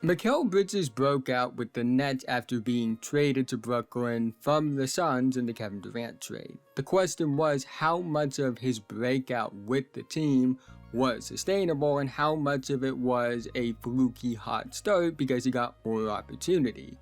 Mikal Bridges broke out with the Nets after being traded to Brooklyn from the Suns in the Kevin Durant trade. The question was how much of his breakout with the team was sustainable and how much of it was a fluky hot start because he got more opportunity.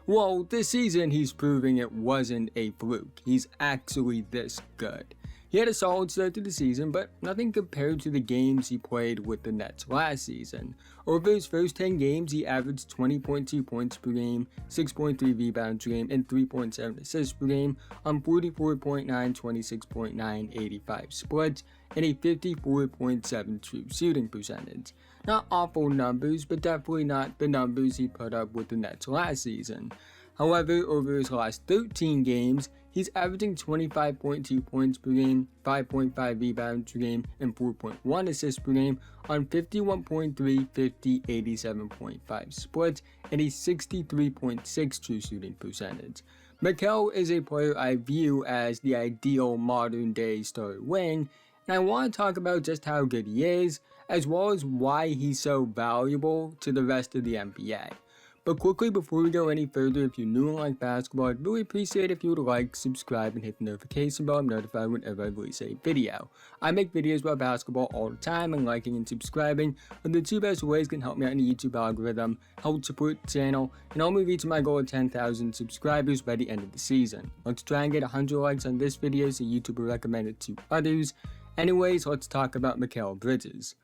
Well, this season he's proving it wasn't a fluke. He's actually this good. He had a solid start to the season, but nothing compared to the games he played with the Nets last season. Over his first 10 games, he averaged 20.2 points per game, 6.3 rebounds per game, and 3.7 assists per game on 44.9, 26.9, 85 splits, and a 54.7 true shooting percentage. Not awful numbers, but definitely not the numbers he put up with the Nets last season. However, over his last 13 games, he's averaging 25.2 points per game, 5.5 rebounds per game, and 4.1 assists per game on 51.3, 50, 87.5 splits, and a 63.6 true shooting percentage. Mikal is a player I view as the ideal modern-day star wing, and I want to talk about just how good he is, as well as why he's so valuable to the rest of the NBA. But quickly before we go any further, if you're new and like basketball, I'd really appreciate if you would like, subscribe, and hit the notification bell. I'm notified whenever I release a video. I make videos about basketball all the time, and liking and subscribing are the two best ways can help me out in the YouTube algorithm, help support the channel, and help me reach my goal of 10,000 subscribers by the end of the season. Let's try and get 100 likes on this video so YouTube will recommend it to others. Anyways, let's talk about Mikal Bridges.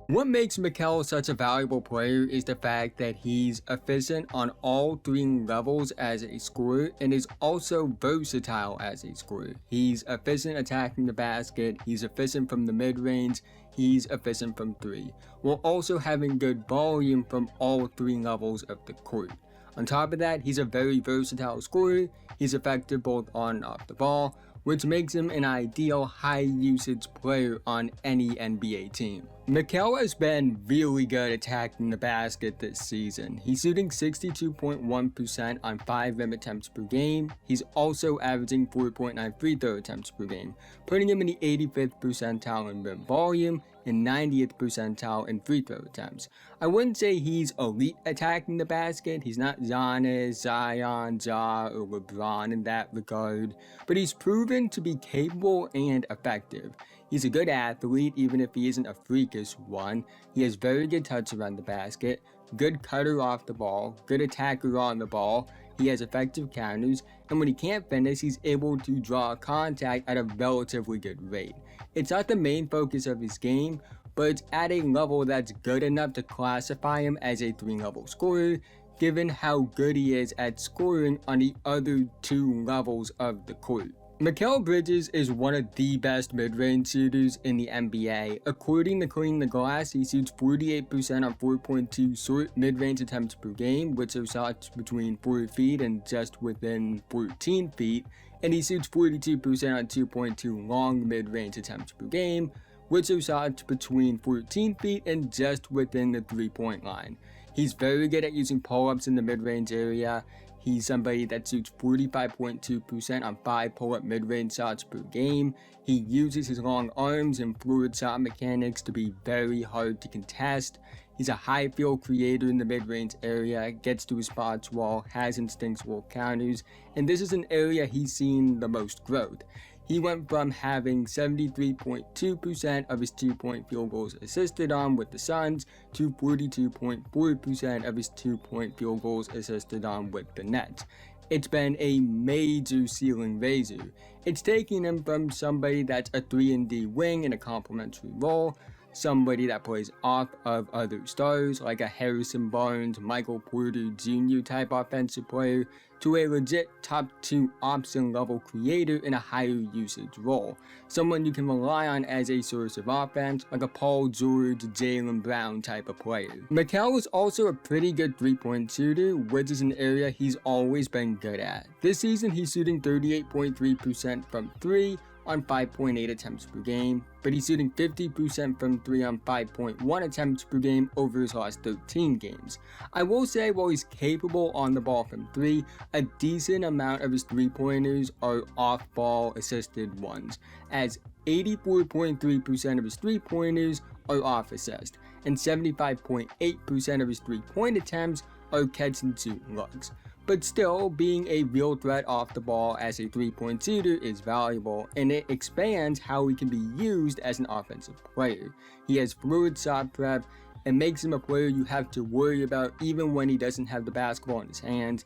What makes Mikal such a valuable player is the fact that he's efficient on all three levels as a scorer and is also versatile as a scorer. He's efficient attacking the basket, he's efficient from the mid-range, he's efficient from three, while also having good volume from all three levels of the court. On top of that, he's a very versatile scorer, he's effective both on and off the ball, which makes him an ideal high-usage player on any NBA team. Mikal has been really good attacking the basket this season. He's shooting 62.1% on 5 rim attempts per game. He's also averaging 4.9 free throw attempts per game, putting him in the 85th percentile in rim volume and 90th percentile in free throw attempts. I wouldn't say he's elite attacking the basket. He's not Giannis, Zion, Ja, or LeBron in that regard, but he's proven to be capable and effective. He's a good athlete, even if he isn't a freakish one. He has very good touch around the basket, good cutter off the ball, good attacker on the ball. He has effective counters, and when he can't finish, he's able to draw contact at a relatively good rate. It's not the main focus of his game, but it's at a level that's good enough to classify him as a 3-level scorer, given how good he is at scoring on the other 2 levels of the court. Mikal Bridges is one of the best mid-range shooters in the NBA. According to Clean the Glass, he shoots 48% on 4.2 short mid-range attempts per game, which are shots between 4 feet and just within 14 feet, and he shoots 42% on 2.2 long mid-range attempts per game, which are shots between 14 feet and just within the 3-point line. He's very good at using pull-ups in the mid-range area. He's somebody that shoots 45.2% on 5 pull-up mid-range shots per game. He uses his long arms and fluid shot mechanics to be very hard to contest. He's a high field creator in the mid-range area, gets to his spots well, has instinctual counters, and this is an area he's seen the most growth. He went from having 73.2% of his 2-point field goals assisted on with the Suns to 42.4% of his 2-point field goals assisted on with the Nets. It's been a major ceiling raiser. It's taking him from somebody that's a 3-and-D wing in a complementary role, somebody that plays off of other stars like a Harrison Barnes, Michael Porter Jr. type offensive player, to a legit top 2 option level creator in a higher usage role. Someone you can rely on as a source of offense, like a Paul George, Jaylen Brown type of player. Mikal is also a pretty good 3-point shooter, which is an area he's always been good at. This season he's shooting 38.3% from 3, on 5.8 attempts per game, but he's shooting 50% from 3 on 5.1 attempts per game over his last 13 games. I will say while he's capable on the ball from 3, a decent amount of his 3-pointers are off-ball assisted ones, as 84.3% of his 3-pointers are off-assist, and 75.8% of his 3-point attempts are catch-and-shoot looks. But still, being a real threat off the ball as a 3-point shooter is valuable, and it expands how he can be used as an offensive player. He has fluid shot prep, and makes him a player you have to worry about even when he doesn't have the basketball in his hands,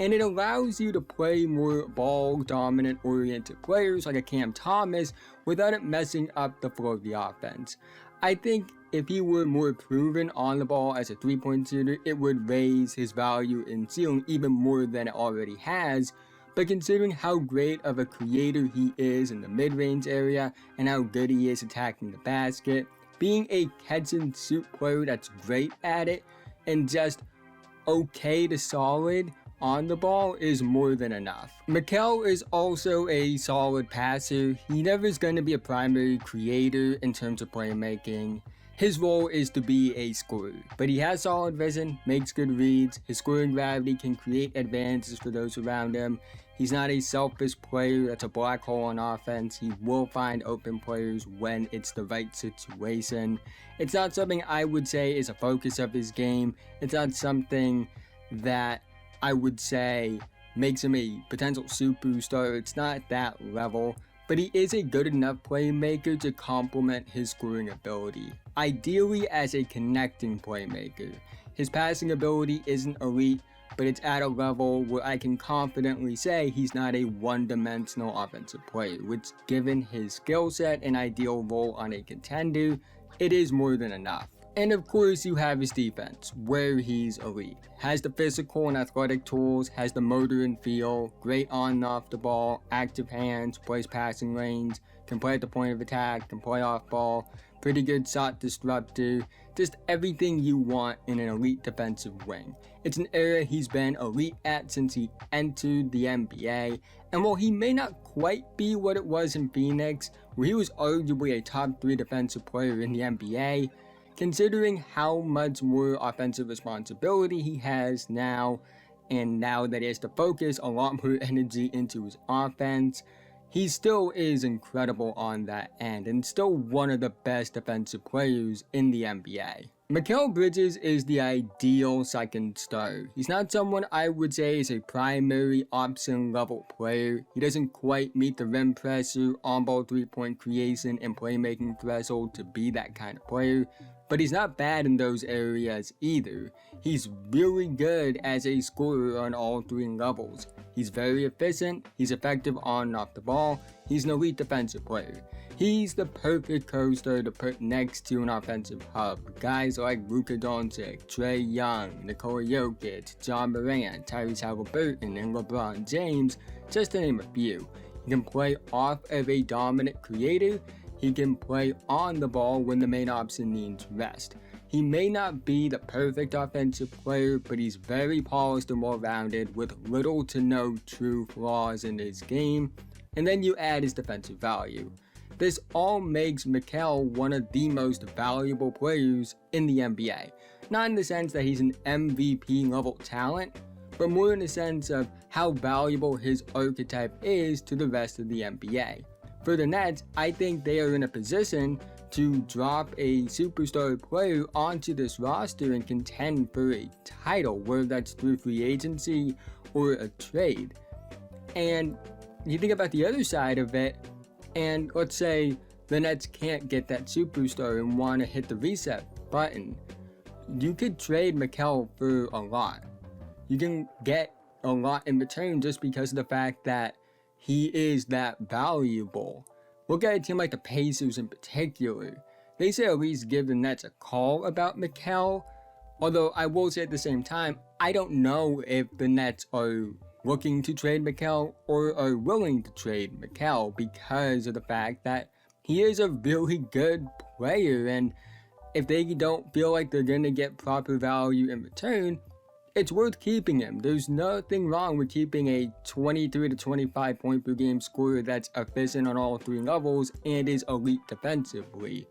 and it allows you to play more ball-dominant oriented players like a Cam Thomas without it messing up the flow of the offense. I think if he were more proven on the ball as a 3-point shooter, it would raise his value in ceiling even more than it already has, but considering how great of a creator he is in the mid-range area and how good he is attacking the basket, being a catch-and-shoot player that's great at it and just okay to solid on the ball is more than enough. Mikal is also a solid passer. He never is going to be a primary creator in terms of playmaking. His role is to be a scorer, but he has solid vision, makes good reads, his scoring gravity can create advantages for those around him. He's not a selfish player that's a black hole on offense. He will find open players when it's the right situation. It's not something I would say is a focus of his game. It's not something that I would say makes him a potential superstar. It's not that level, but he is a good enough playmaker to complement his scoring ability, ideally as a connecting playmaker. His passing ability isn't elite, but it's at a level where I can confidently say he's not a one-dimensional offensive player, which given his skill set and ideal role on a contender, it is more than enough. And of course you have his defense, where he's elite. Has the physical and athletic tools, has the motor and feel, great on and off the ball, active hands, plays passing lanes, can play at the point of attack, can play off ball, pretty good shot disruptor, just everything you want in an elite defensive wing. It's an area he's been elite at since he entered the NBA, and while he may not quite be what it was in Phoenix, where he was arguably a top 3 defensive player in the NBA, considering how much more offensive responsibility he has now, and now that he has to focus a lot more energy into his offense, he still is incredible on that end, and still one of the best defensive players in the NBA. Mikal Bridges is the ideal second star. He's not someone I would say is a primary option level player. He doesn't quite meet the rim pressure, on-ball 3-point creation, and playmaking threshold to be that kind of player, but he's not bad in those areas either. He's really good as a scorer on all 3 levels. He's very efficient, he's effective on and off the ball, he's an elite defensive player. He's the perfect co-star to put next to an offensive hub. Guys like Luka Doncic, Trae Young, Nikola Jokic, John Morant, Tyrese Halliburton, and LeBron James, just to name a few. He can play off of a dominant creator. He can play on the ball when the main option needs rest. He may not be the perfect offensive player, but he's very polished and well-rounded with little to no true flaws in his game. And then you add his defensive value. This all makes Mikal one of the most valuable players in the NBA. Not in the sense that he's an MVP level talent, but more in the sense of how valuable his archetype is to the rest of the NBA. For the Nets, I think they are in a position to drop a superstar player onto this roster and contend for a title, whether that's through free agency or a trade. And you think about the other side of it, and let's say the Nets can't get that superstar and want to hit the reset button. You could trade Mikal for a lot. You can get a lot in return just because of the fact that he is that valuable. Look at a team like the Pacers in particular. They say at least give the Nets a call about Mikal, although I will say at the same time, I don't know if the Nets are looking to trade Mikal or are willing to trade Mikal because of the fact that he is a really good player, and if they don't feel like they're going to get proper value in return, it's worth keeping him. There's nothing wrong with keeping a 23 to 25 point per game scorer that's efficient on all three levels and is elite defensively.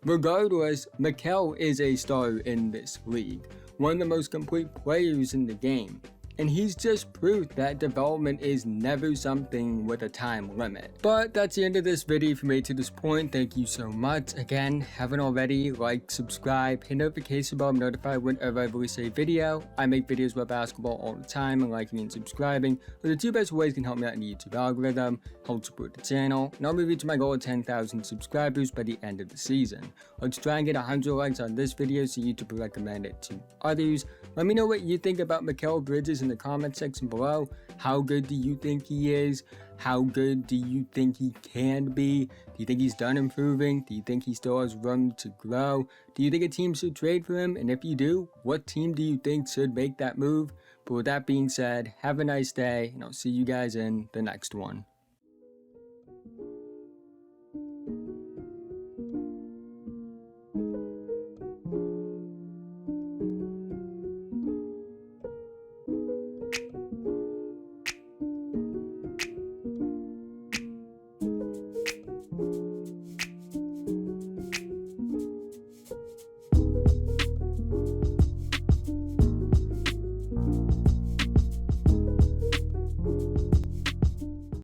Regardless, Mikal is a star in this league, one of the most complete players in the game. And he's just proof that development is never something with a time limit. But that's the end of this video. If you made it to this point, thank you so much. Again, haven't already, like, subscribe, hit notification bell, I'm notified whenever I release a video. I make videos about basketball all the time, and liking and subscribing are the two best ways can help me out in the YouTube algorithm, help support the channel, and I'll be reaching my goal of 10,000 subscribers by the end of the season. Let's try and get 100 likes on this video so YouTube will recommend it to others. Let me know what you think about Mikal Bridges in the comment section below. How good do you think he is? How good do you think he can be? Do you think he's done improving? Do you think he still has room to grow? Do you think a team should trade for him? And if you do, what team do you think should make that move? But with that being said, have a nice day, and I'll see you guys in the next one.